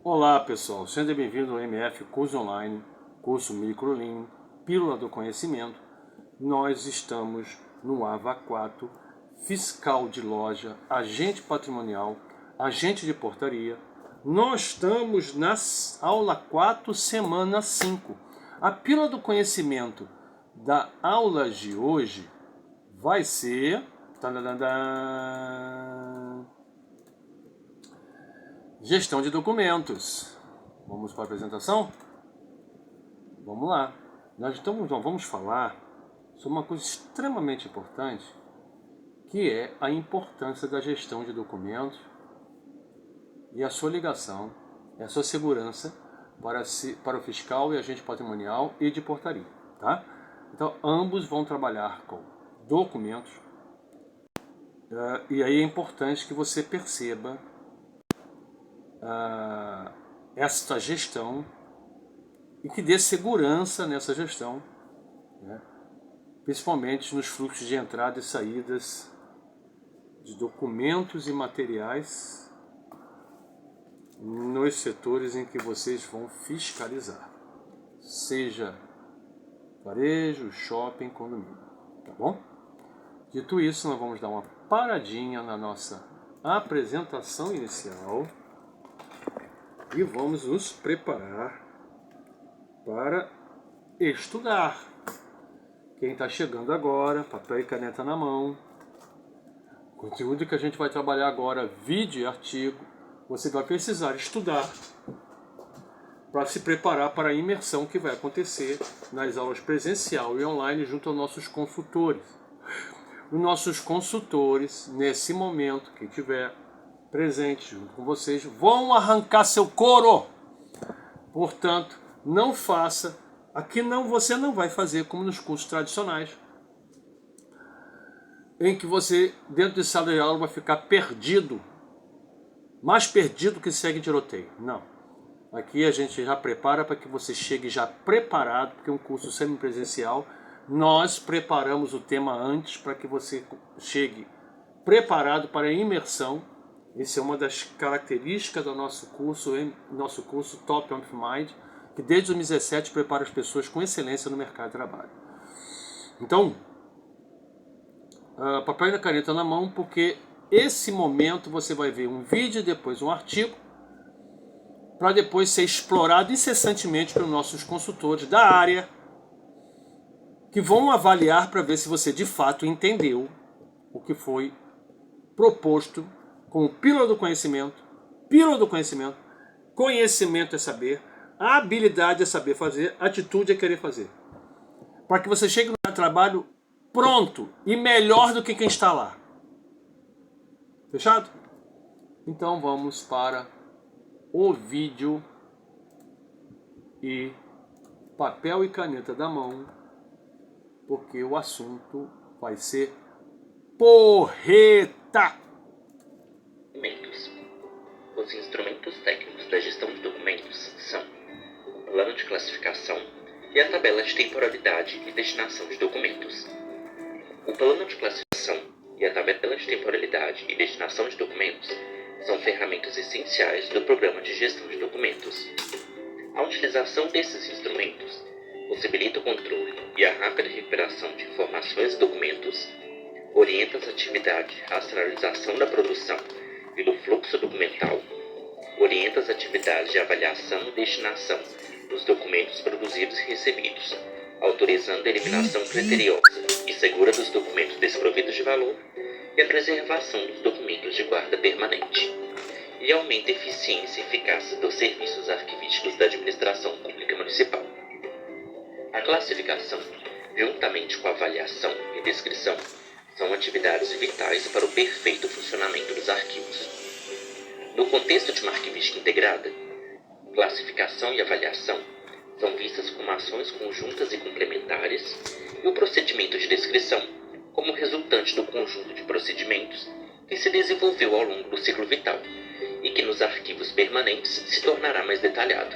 Olá pessoal, seja bem-vindo ao MF Curso Online, curso Microlean, Pílula do Conhecimento. Nós estamos no AVA 4, fiscal de loja, agente patrimonial, agente de portaria. Nós estamos na aula 4, semana 5. A Pílula do Conhecimento da aula de hoje vai ser... gestão de documentos. Vamos para a apresentação? Vamos lá. Nós vamos falar sobre uma coisa extremamente importante, que é a importância da gestão de documentos e a sua ligação, a sua segurança para o fiscal e agente patrimonial e de portaria, tá? Então, ambos vão trabalhar com documentos, e aí é importante que você perceba esta gestão e que dê segurança nessa gestão, né? Principalmente nos fluxos de entrada e saídas de documentos e materiais nos setores em que vocês vão fiscalizar, seja varejo, shopping, condomínio, tá bom? Dito isso, nós vamos dar uma paradinha na nossa apresentação inicial e vamos nos preparar para estudar. Quem está chegando agora, papel e caneta na mão. O conteúdo que a gente vai trabalhar agora, vídeo e artigo, você vai precisar estudar para se preparar para a imersão que vai acontecer nas aulas presencial e online junto aos nossos consultores. Os nossos consultores, nesse momento, quem tiver presente junto com vocês, vão arrancar seu couro. Portanto, não faça. Aqui você não vai fazer como nos cursos tradicionais, em que você, dentro de sala de aula, vai ficar perdido, mais perdido que segue tiroteio. Não. Aqui a gente já prepara para que você chegue já preparado, porque é um curso semipresencial. Nós preparamos o tema antes para que você chegue preparado para a imersão. Essa é uma das características do nosso curso Top of Mind, que desde 2017 prepara as pessoas com excelência no mercado de trabalho. Então, papel e caneta na mão, porque esse momento você vai ver um vídeo e depois um artigo, para depois ser explorado incessantemente pelos nossos consultores da área, que vão avaliar para ver se você de fato entendeu o que foi proposto com Pílula do Conhecimento, conhecimento é saber, a habilidade é saber fazer, atitude é querer fazer. Para que você chegue no trabalho pronto e melhor do que quem está lá. Fechado? Então vamos para o vídeo e papel e caneta da mão, porque o assunto vai ser porreta. Documentos. Os instrumentos técnicos da gestão de documentos são o plano de classificação e a tabela de temporalidade e destinação de documentos. O plano de classificação e a tabela de temporalidade e destinação de documentos são ferramentas essenciais do programa de gestão de documentos. A utilização desses instrumentos possibilita o controle e a rápida recuperação de informações e documentos, orienta as atividades de racionalização da produção e do fluxo documental, orienta as atividades de avaliação e destinação dos documentos produzidos e recebidos, autorizando a eliminação criteriosa e segura dos documentos desprovidos de valor e a preservação dos documentos de guarda permanente, e aumenta a eficiência e eficácia dos serviços arquivísticos da administração pública municipal. A classificação, juntamente com a avaliação e descrição, são atividades vitais para o perfeito funcionamento dos arquivos. No contexto de uma arquivística integrada, classificação e avaliação são vistas como ações conjuntas e complementares, e o procedimento de descrição como resultante do conjunto de procedimentos que se desenvolveu ao longo do ciclo vital e que nos arquivos permanentes se tornará mais detalhado.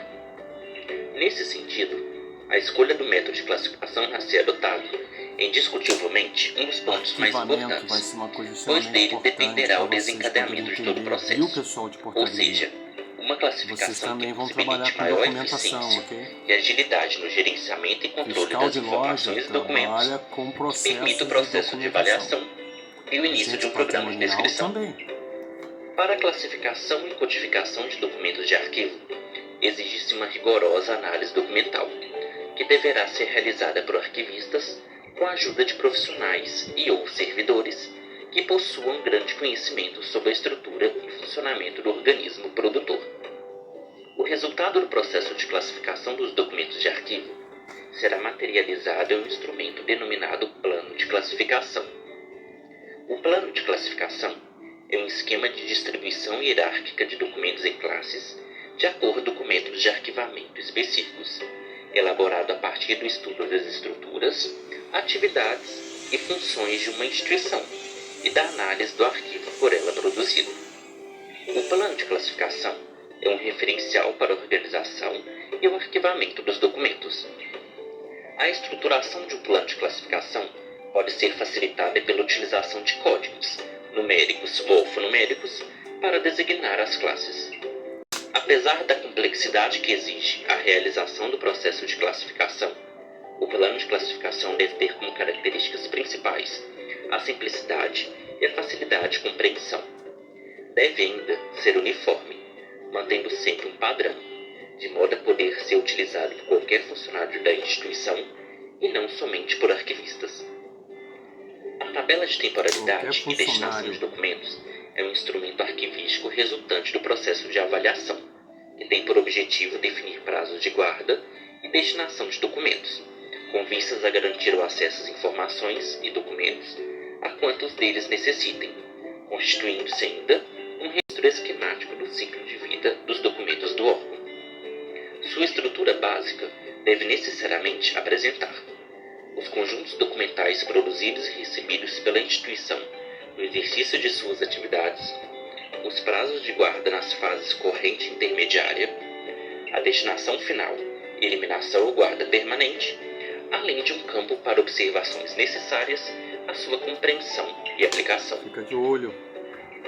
Nesse sentido, a escolha do método de classificação a ser adotado é indiscutivelmente um dos pontos mais importantes, pois dele dependerá o desencadeamento de todo o processo, ou seja, o Uma Vocês classificação também que vão possibilite trabalhar com maior documentação, eficiência ok? e agilidade no gerenciamento e controle Fiscal das de loja informações e documentos, trabalha com que permita o processos de processo de documentação. avaliação e o início de Agente um programa de patrimonial descrição. também. Para a classificação e codificação de documentos de arquivo, exige-se uma rigorosa análise documental, que deverá ser realizada por arquivistas com a ajuda de profissionais e ou servidores que possuam grande conhecimento sobre a estrutura e funcionamento do organismo produtor. O resultado do processo de classificação dos documentos de arquivo será materializado em um instrumento denominado plano de classificação. O plano de classificação é um esquema de distribuição hierárquica de documentos em classes, de acordo com métodos de arquivamento específicos, elaborado a partir do estudo das estruturas, atividades e funções de uma instituição e da análise do arquivo por ela produzido. O plano de classificação é um referencial para a organização e o arquivamento dos documentos. A estruturação de um plano de classificação pode ser facilitada pela utilização de códigos, numéricos ou alfanuméricos, para designar as classes. Apesar da complexidade que exige a realização do processo de classificação, o plano de classificação deve ter como características principais a simplicidade e a facilidade de compreensão. Deve ainda ser uniforme, mantendo sempre um padrão, de modo a poder ser utilizado por qualquer funcionário da instituição e não somente por arquivistas. A tabela de temporalidade e destinação de documentos é um instrumento arquivístico resultante do processo de avaliação, que tem por objetivo definir prazos de guarda e destinação de documentos, com vistas a garantir o acesso às informações e documentos a quantos deles necessitem, constituindo-se ainda um registro esquemático do ciclo de vida dos documentos do órgão. Sua estrutura básica deve necessariamente apresentar os conjuntos documentais produzidos e recebidos pela instituição no exercício de suas atividades, os prazos de guarda nas fases corrente e intermediária, a destinação final, eliminação ou guarda permanente, além de um campo para observações necessárias à sua compreensão e aplicação. Fica de olho.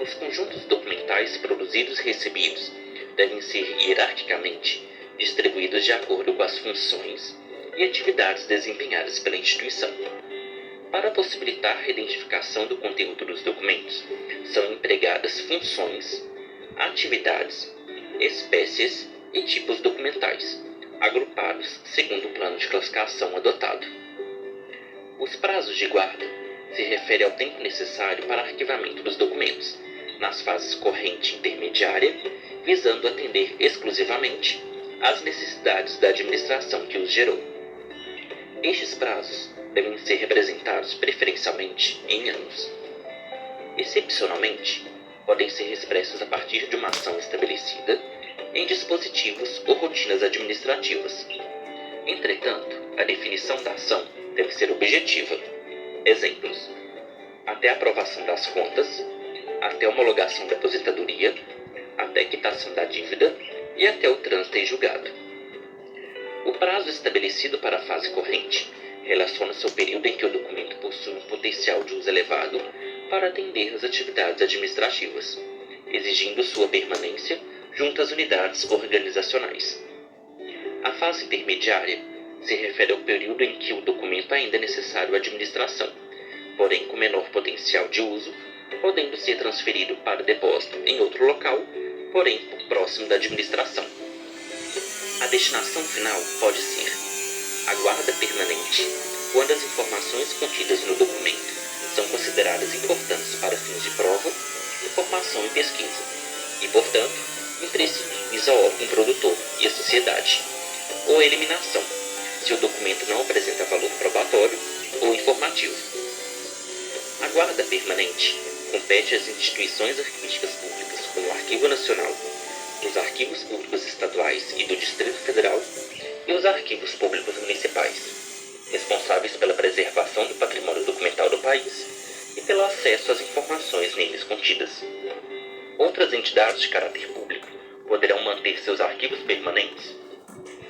Os conjuntos documentais produzidos e recebidos devem ser hierarquicamente distribuídos de acordo com as funções e atividades desempenhadas pela instituição. Para possibilitar a identificação do conteúdo dos documentos, são empregadas funções, atividades, espécies e tipos documentais, agrupados segundo o plano de classificação adotado. Os prazos de guarda se referem ao tempo necessário para arquivamento dos documentos, nas fases corrente e intermediária, visando atender exclusivamente às necessidades da administração que os gerou. Estes prazos devem ser representados preferencialmente em anos. Excepcionalmente, podem ser expressos a partir de uma ação estabelecida em dispositivos ou rotinas administrativas. Entretanto, a definição da ação deve ser objetiva. Exemplos: até a aprovação das contas, até a homologação da aposentadoria, até a quitação da dívida e até o trânsito em julgado. O prazo estabelecido para a fase corrente relaciona-se ao período em que o documento possui um potencial de uso elevado para atender às atividades administrativas, exigindo sua permanência junto às unidades organizacionais. A fase intermediária se refere ao período em que o documento ainda é necessário à administração, porém com menor potencial de uso, podendo ser transferido para depósito em outro local, porém próximo da administração. A destinação final pode ser a guarda permanente, quando as informações contidas no documento são consideradas importantes para fins de prova, informação e pesquisa, e, portanto, imprescindíveis ao órgão produtor e à sociedade, ou a eliminação, se o documento não apresenta valor probatório ou informativo. A guarda permanente compete às instituições arquivísticas públicas como o Arquivo Nacional, os arquivos públicos estaduais e do Distrito Federal e os arquivos públicos municipais, responsáveis pela preservação do patrimônio documental do país e pelo acesso às informações neles contidas. Outras entidades de caráter público poderão manter seus arquivos permanentes,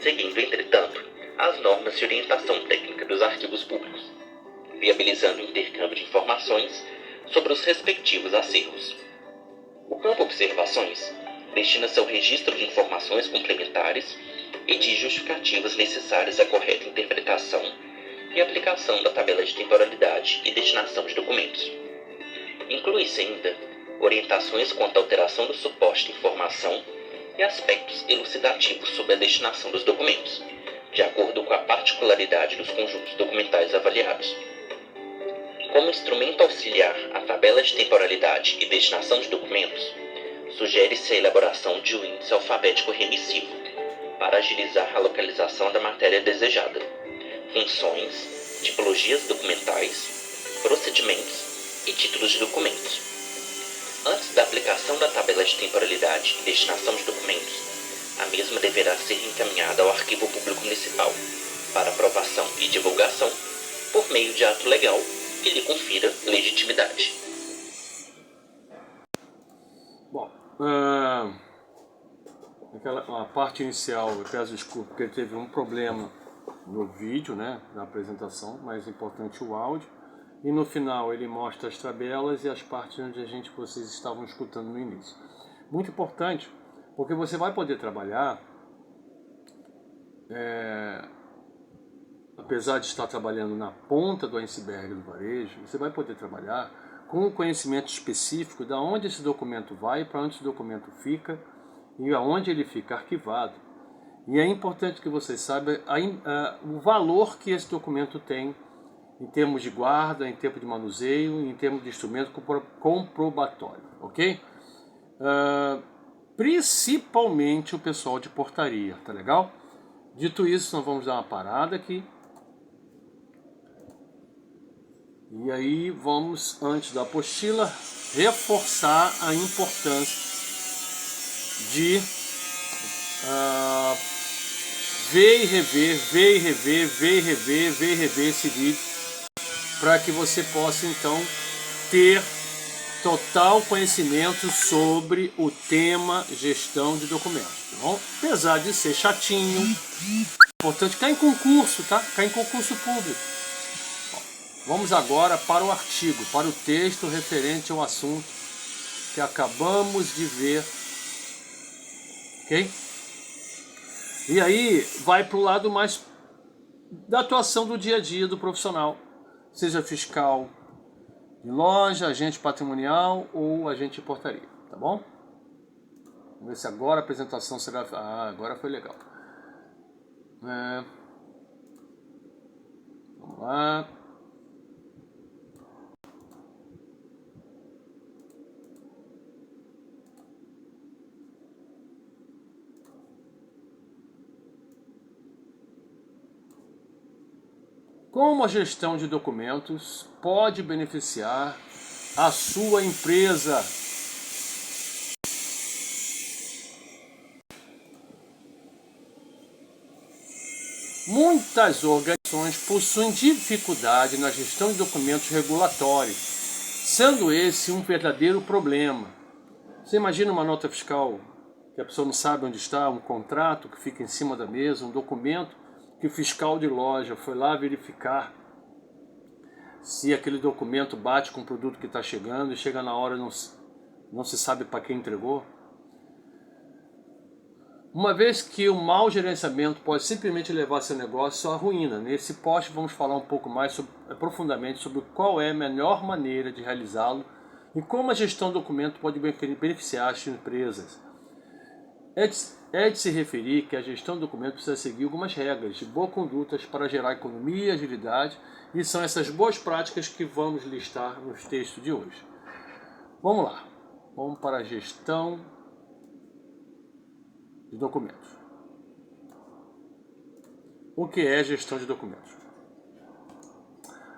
seguindo, entretanto, as normas de orientação técnica dos arquivos públicos, viabilizando o intercâmbio de informações sobre os respectivos acervos. O campo observações destina-se ao registro de informações complementares e de justificativas necessárias à correta interpretação e aplicação da tabela de temporalidade e destinação de documentos. Inclui-se ainda orientações quanto à alteração do suporte de informação e aspectos elucidativos sobre a destinação dos documentos, de acordo com a particularidade dos conjuntos documentais avaliados. Como instrumento auxiliar à tabela de temporalidade e destinação de documentos, sugere-se a elaboração de um índice alfabético remissivo para agilizar a localização da matéria desejada, funções, tipologias documentais, procedimentos e títulos de documentos. Antes da aplicação da tabela de temporalidade e destinação de documentos, a mesma deverá ser encaminhada ao Arquivo Público Municipal para aprovação e divulgação por meio de ato legal que lhe confira legitimidade. Bom, a parte inicial, eu peço desculpa porque teve um problema no vídeo, né, na apresentação, mais importante o áudio. E no final ele mostra as tabelas e as partes onde vocês estavam escutando no início. Muito importante, porque você vai poder trabalhar, apesar de estar trabalhando na ponta do iceberg do varejo, você vai poder trabalhar com um conhecimento específico de onde esse documento vai, para onde esse documento fica e aonde ele fica arquivado. E é importante que você saiba o valor que esse documento tem em termos de guarda, em termos de manuseio, em termos de instrumento comprobatório, ok? Principalmente o pessoal de portaria, tá legal? Dito isso, nós vamos dar uma parada aqui. E aí vamos, antes da apostila, reforçar a importância de ver e rever esse vídeo, para que você possa então ter total conhecimento sobre o tema gestão de documentos, tá bom? Apesar de ser chatinho, importante, cai em concurso, tá? Cai em concurso público. Vamos agora para o artigo, para o texto referente ao assunto que acabamos de ver, ok? E aí vai para o lado mais da atuação do dia a dia do profissional, seja fiscal de loja, agente patrimonial ou agente de portaria, tá bom? Vamos ver se agora a apresentação será... agora foi legal. Vamos lá. Como a gestão de documentos pode beneficiar a sua empresa? Muitas organizações possuem dificuldade na gestão de documentos regulatórios, sendo esse um verdadeiro problema. Você imagina uma nota fiscal que a pessoa não sabe onde está, um contrato que fica em cima da mesa, um documento que o fiscal de loja foi lá verificar se aquele documento bate com o produto que está chegando e chega na hora não se sabe para quem entregou. Uma vez que o mau gerenciamento pode simplesmente levar seu negócio à ruína. Nesse post vamos falar um pouco mais profundamente sobre qual é a melhor maneira de realizá-lo e como a gestão do documento pode beneficiar as empresas. É de se referir que a gestão do documento precisa seguir algumas regras de boa conduta para gerar economia e agilidade, e são essas boas práticas que vamos listar nos textos de hoje. Vamos lá, vamos para a gestão de documentos. O que é gestão de documentos?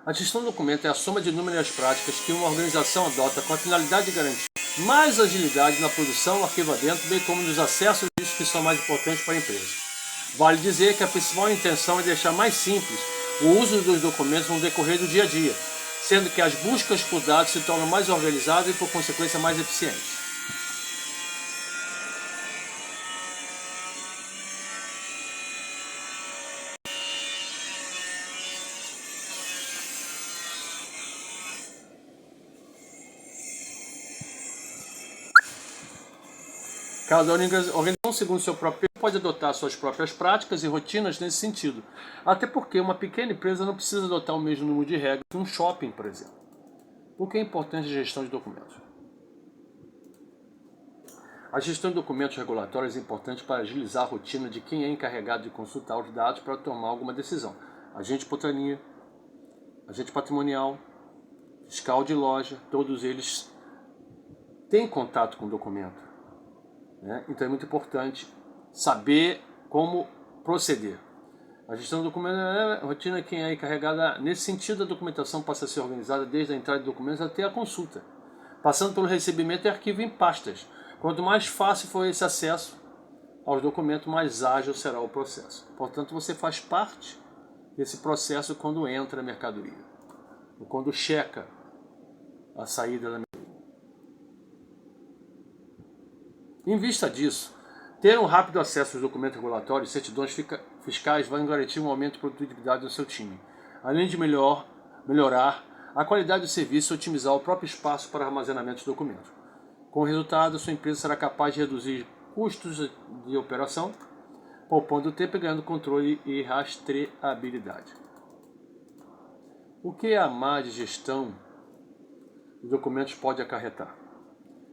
A gestão de documento é a soma de inúmeras práticas que uma organização adota com a finalidade de garantir mais agilidade na produção, arquivamento, bem como nos acessos que são mais importantes para a empresa. Vale dizer que a principal intenção é deixar mais simples o uso dos documentos no decorrer do dia a dia, sendo que as buscas por dados se tornam mais organizadas e, por consequência, mais eficientes. Cada organização, segundo seu próprio perfil, pode adotar suas próprias práticas e rotinas nesse sentido. Até porque uma pequena empresa não precisa adotar o mesmo número de regras que um shopping, por exemplo. Por que é importante a gestão de documentos? A gestão de documentos regulatórios é importante para agilizar a rotina de quem é encarregado de consultar os dados para tomar alguma decisão. Agente de portaria, agente patrimonial, fiscal de loja, todos eles têm contato com o documento, né? Então é muito importante saber como proceder. A gestão do documento é a rotina de quem é encarregada. Nesse sentido, a documentação passa a ser organizada desde a entrada de documentos até a consulta, passando pelo recebimento e arquivo em pastas. Quanto mais fácil for esse acesso aos documentos, mais ágil será o processo. Portanto, você faz parte desse processo quando entra a mercadoria, ou quando checa a saída da mercadoria. Em vista disso, ter um rápido acesso aos documentos regulatórios e certidões fiscais vai garantir um aumento de produtividade do seu time, além de melhorar a qualidade do serviço e otimizar o próprio espaço para armazenamento de documentos. Com o resultado, sua empresa será capaz de reduzir custos de operação, poupando tempo e ganhando controle e rastreabilidade. O que a má gestão de documentos pode acarretar?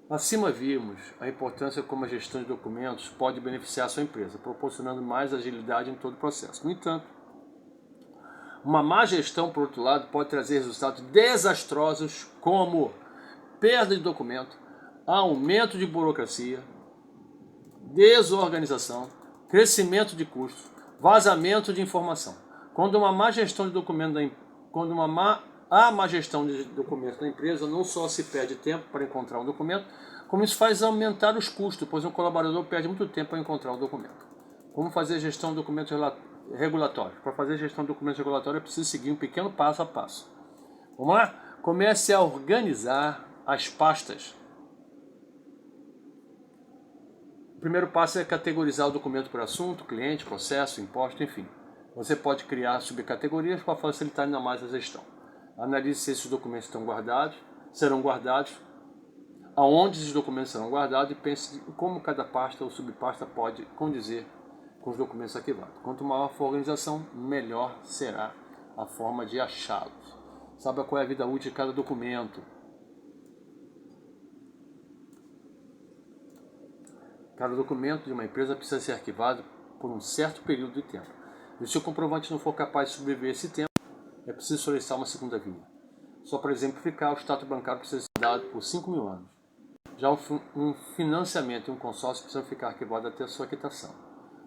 Acima vimos a importância como a gestão de documentos pode beneficiar a sua empresa, proporcionando mais agilidade em todo o processo. No entanto, uma má gestão, por outro lado, pode trazer resultados desastrosos como perda de documento, aumento de burocracia, desorganização, crescimento de custos, vazamento de informação. Quando uma má gestão de documentos da empresa, não só se perde tempo para encontrar um documento, como isso faz aumentar os custos, pois um colaborador perde muito tempo para encontrar o documento. Como fazer gestão de documentos regulatórios? Para fazer gestão de documentos regulatórios é preciso seguir um pequeno passo a passo. Vamos lá? Comece a organizar as pastas. O primeiro passo é categorizar o documento por assunto, cliente, processo, imposto, enfim. Você pode criar subcategorias para facilitar ainda mais a gestão. Analise se esses documentos serão guardados, aonde esses documentos serão guardados e pense em como cada pasta ou subpasta pode condizer com os documentos arquivados. Quanto maior for a organização, melhor será a forma de achá-los. Saiba qual é a vida útil de cada documento. Cada documento de uma empresa precisa ser arquivado por um certo período de tempo. E se o comprovante não for capaz de sobreviver esse tempo, é preciso solicitar uma segunda via. Só para exemplificar, o extrato bancário precisa ser dado por 5.000 anos. Já um financiamento e um consórcio precisam ficar arquivados até a sua quitação.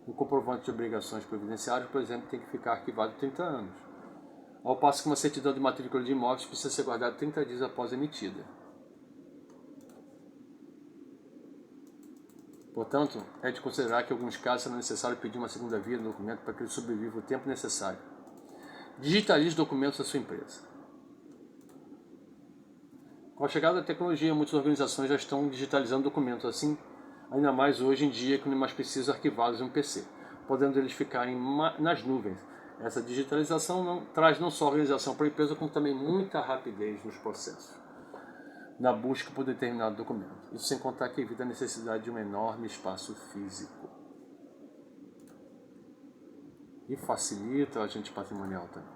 O comprovante de obrigações previdenciárias, por exemplo, tem que ficar arquivado 30 anos. Ao passo que uma certidão de matrícula de imóveis precisa ser guardada 30 dias após a emitida. Portanto, é de considerar que em alguns casos será necessário pedir uma segunda via no documento para que ele sobreviva o tempo necessário. Digitalize documentos da sua empresa. Com a chegada da tecnologia, muitas organizações já estão digitalizando documentos, assim, ainda mais hoje em dia que não é mais preciso arquivá-los em um PC, podendo eles ficarem nas nuvens. Essa digitalização traz não só organização para a empresa, como também muita rapidez nos processos, na busca por determinado documento. Isso sem contar que evita a necessidade de um enorme espaço físico. E facilita o agente patrimonial também.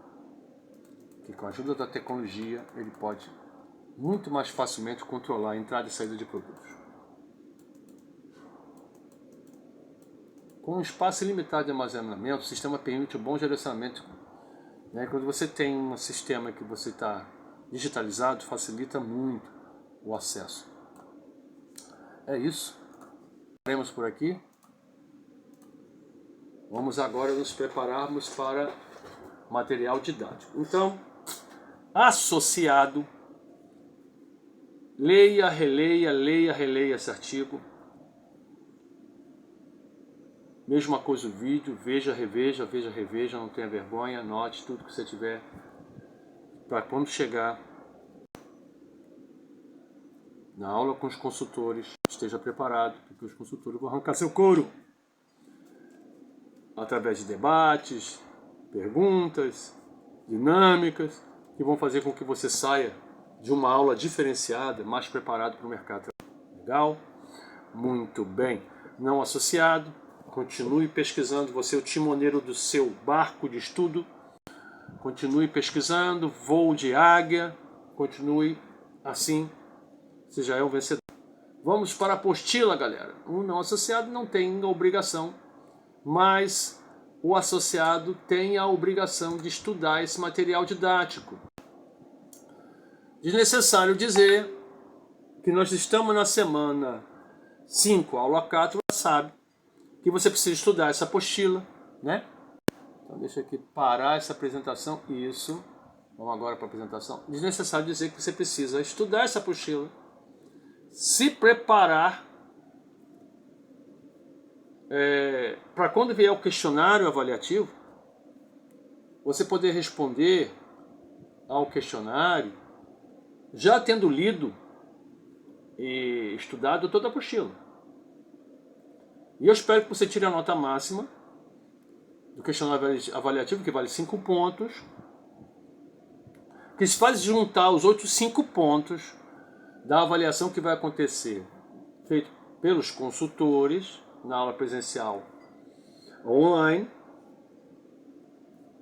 Que com a ajuda da tecnologia, ele pode muito mais facilmente controlar a entrada e saída de produtos. Com um espaço ilimitado de armazenamento, o sistema permite um bom gerenciamento. Quando você tem um sistema que você está digitalizado, facilita muito o acesso. É isso. Paremos por aqui. Vamos agora nos prepararmos para material didático. Então, associado, leia, releia esse artigo. Mesma coisa o vídeo, veja, reveja, não tenha vergonha, anote tudo que você tiver, para quando chegar na aula com os consultores, esteja preparado, porque os consultores vão arrancar seu couro. Através de debates, perguntas, dinâmicas, que vão fazer com que você saia de uma aula diferenciada, mais preparado para o mercado. Legal? Muito bem. não associado, continue pesquisando, você é o timoneiro do seu barco de estudo, continue pesquisando, voo de águia, continue assim, você já é um vencedor. Vamos para a apostila, galera. O não associado não tem a obrigação, mas o associado tem a obrigação de estudar esse material didático. Desnecessário dizer que nós estamos na semana 5, aula 4, você sabe que você precisa estudar essa apostila, né? Então deixa aqui parar essa apresentação, isso. Vamos agora para a apresentação. Desnecessário dizer que você precisa estudar essa apostila, se preparar para quando vier o questionário avaliativo, você poder responder ao questionário já tendo lido e estudado toda a apostila. E eu espero que você tire a nota máxima do questionário avaliativo, que vale 5 pontos, que se faz juntar os outros 5 pontos da avaliação que vai acontecer, feito pelos consultores, na aula presencial online,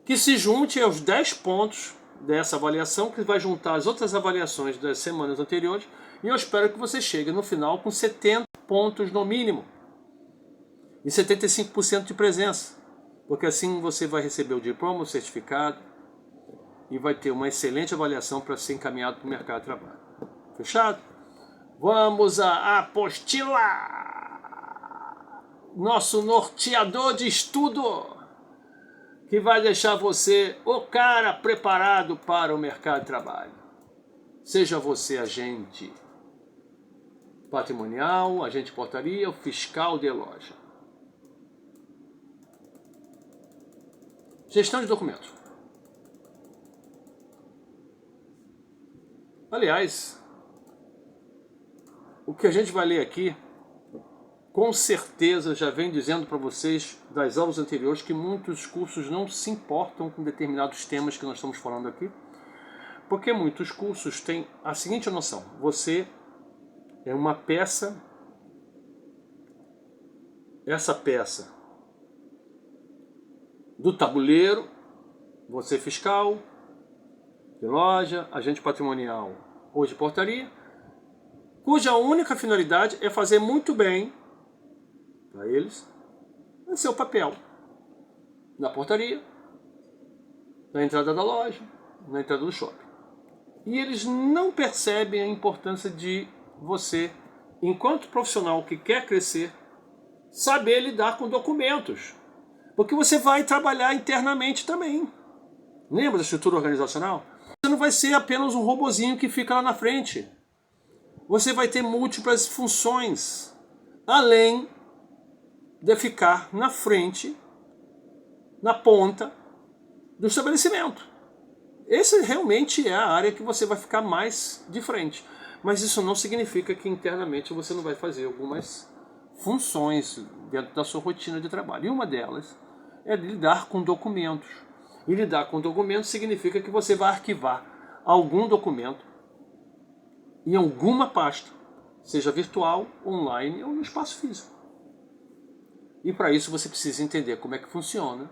que se junte aos 10 pontos dessa avaliação, que vai juntar as outras avaliações das semanas anteriores, e eu espero que você chegue no final com 70 pontos no mínimo, e 75% de presença, porque assim você vai receber o diploma, o certificado, e vai ter uma excelente avaliação para ser encaminhado para o mercado de trabalho. Fechado? Vamos à apostila! Nosso norteador de estudo, que vai deixar você o cara preparado para o mercado de trabalho. Seja você agente patrimonial, agente de portaria ou fiscal de loja. Gestão de documentos. Aliás, o que a gente vai ler aqui, com certeza já vem dizendo para vocês das aulas anteriores que muitos cursos não se importam com determinados temas que nós estamos falando aqui, porque muitos cursos têm a seguinte noção: você é uma peça, essa peça do tabuleiro, você fiscal, de loja, agente patrimonial ou de portaria, cuja única finalidade é fazer muito bem para eles o seu papel na portaria, na entrada da loja, na entrada do shopping. E eles não percebem a importância de você, enquanto profissional que quer crescer, saber lidar com documentos, porque você vai trabalhar internamente também. Lembra da estrutura organizacional? Você não vai ser apenas um robozinho que fica lá na frente. Você vai ter múltiplas funções, além de ficar na frente, na ponta do estabelecimento. Essa realmente é a área que você vai ficar mais de frente. Mas isso não significa que internamente você não vai fazer algumas funções dentro da sua rotina de trabalho. E uma delas é lidar com documentos. E lidar com documentos significa que você vai arquivar algum documento em alguma pasta, seja virtual, online ou no espaço físico. E para isso você precisa entender como é que funciona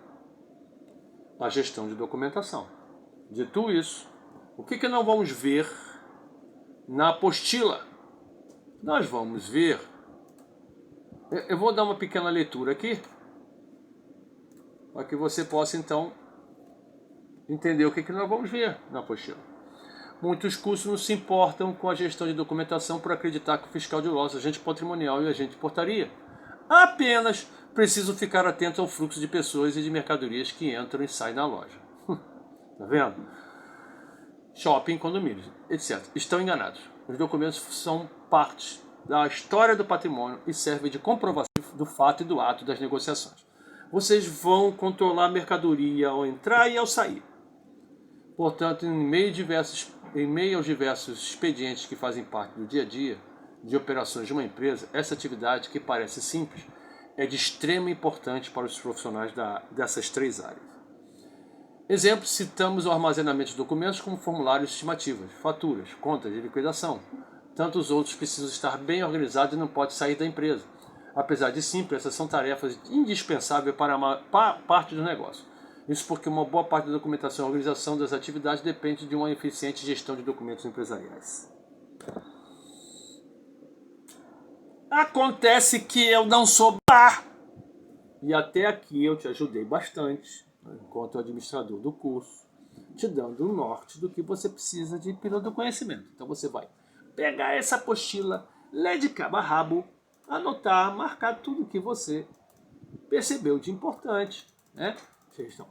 a gestão de documentação. Dito isso, o que não vamos ver na apostila? Nós vamos ver... Eu vou dar uma pequena leitura aqui, para que você possa então entender o que nós vamos ver na apostila. Muitos cursos não se importam com a gestão de documentação por acreditar que o fiscal de loja, agente patrimonial e agente de portaria apenas precisam ficar atentos ao fluxo de pessoas e de mercadorias que entram e saem da loja. Tá vendo? Shopping, condomínios, etc. Estão enganados. Os documentos são parte da história do patrimônio e servem de comprovação do fato e do ato das negociações. Vocês vão controlar a mercadoria ao entrar e ao sair. Portanto, em meio aos diversos expedientes que fazem parte do dia a dia de operações de uma empresa, essa atividade, que parece simples, é de extrema importância para os profissionais dessas três áreas. Exemplo, citamos o armazenamento de documentos como formulários estimativas, faturas, contas de liquidação. Tantos outros precisam estar bem organizados e não podem sair da empresa. Apesar de simples, essas são tarefas indispensáveis para uma parte do negócio. Isso porque uma boa parte da documentação e organização das atividades depende de uma eficiente gestão de documentos empresariais. Acontece que eu não sou bar. E até aqui eu te ajudei bastante, enquanto administrador do curso, te dando um norte do que você precisa de pílula do conhecimento. Então você vai pegar essa apostila, ler de cabo a rabo, anotar, marcar tudo que você percebeu de importante, né?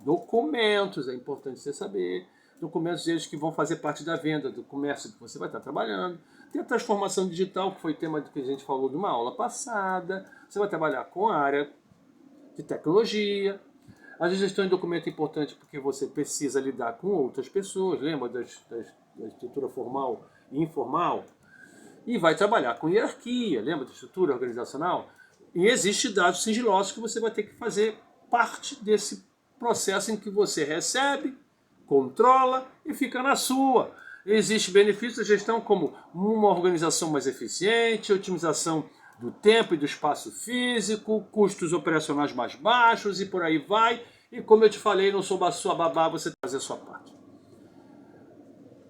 Documentos, é importante você saber. Documentos eles que vão fazer parte da venda, do comércio que você vai estar trabalhando. Tem a transformação digital, que foi o tema que a gente falou de uma aula passada. Você vai trabalhar com a área de tecnologia. A gestão de documento é importante porque você precisa lidar com outras pessoas. Lembra da estrutura formal e informal? E vai trabalhar com hierarquia. Lembra da estrutura organizacional? E existem dados sigilosos que você vai ter que fazer parte desse processo em que você recebe, controla e fica na sua. Existe benefício da gestão como uma organização mais eficiente, otimização do tempo e do espaço físico, custos operacionais mais baixos e por aí vai. E como eu te falei, não sou sua babá, você fazer a sua parte.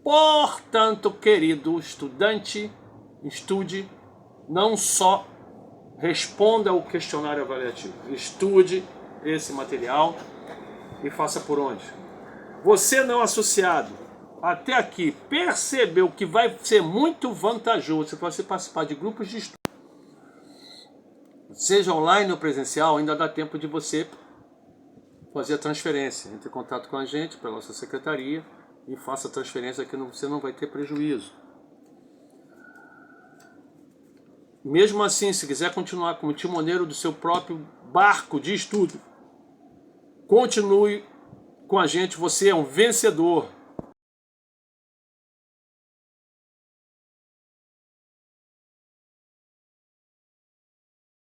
Portanto, querido estudante, estude, não só responda ao questionário avaliativo, estude esse material e faça por onde? Você não associado até aqui percebeu que vai ser muito vantajoso você participar de grupos de estudo, seja online ou presencial, ainda dá tempo de você fazer a transferência. Entre em contato com a gente pela nossa secretaria e faça a transferência que você não vai ter prejuízo. Mesmo assim, se quiser continuar como timoneiro do seu próprio barco de estudo, continue com a gente, você é um vencedor.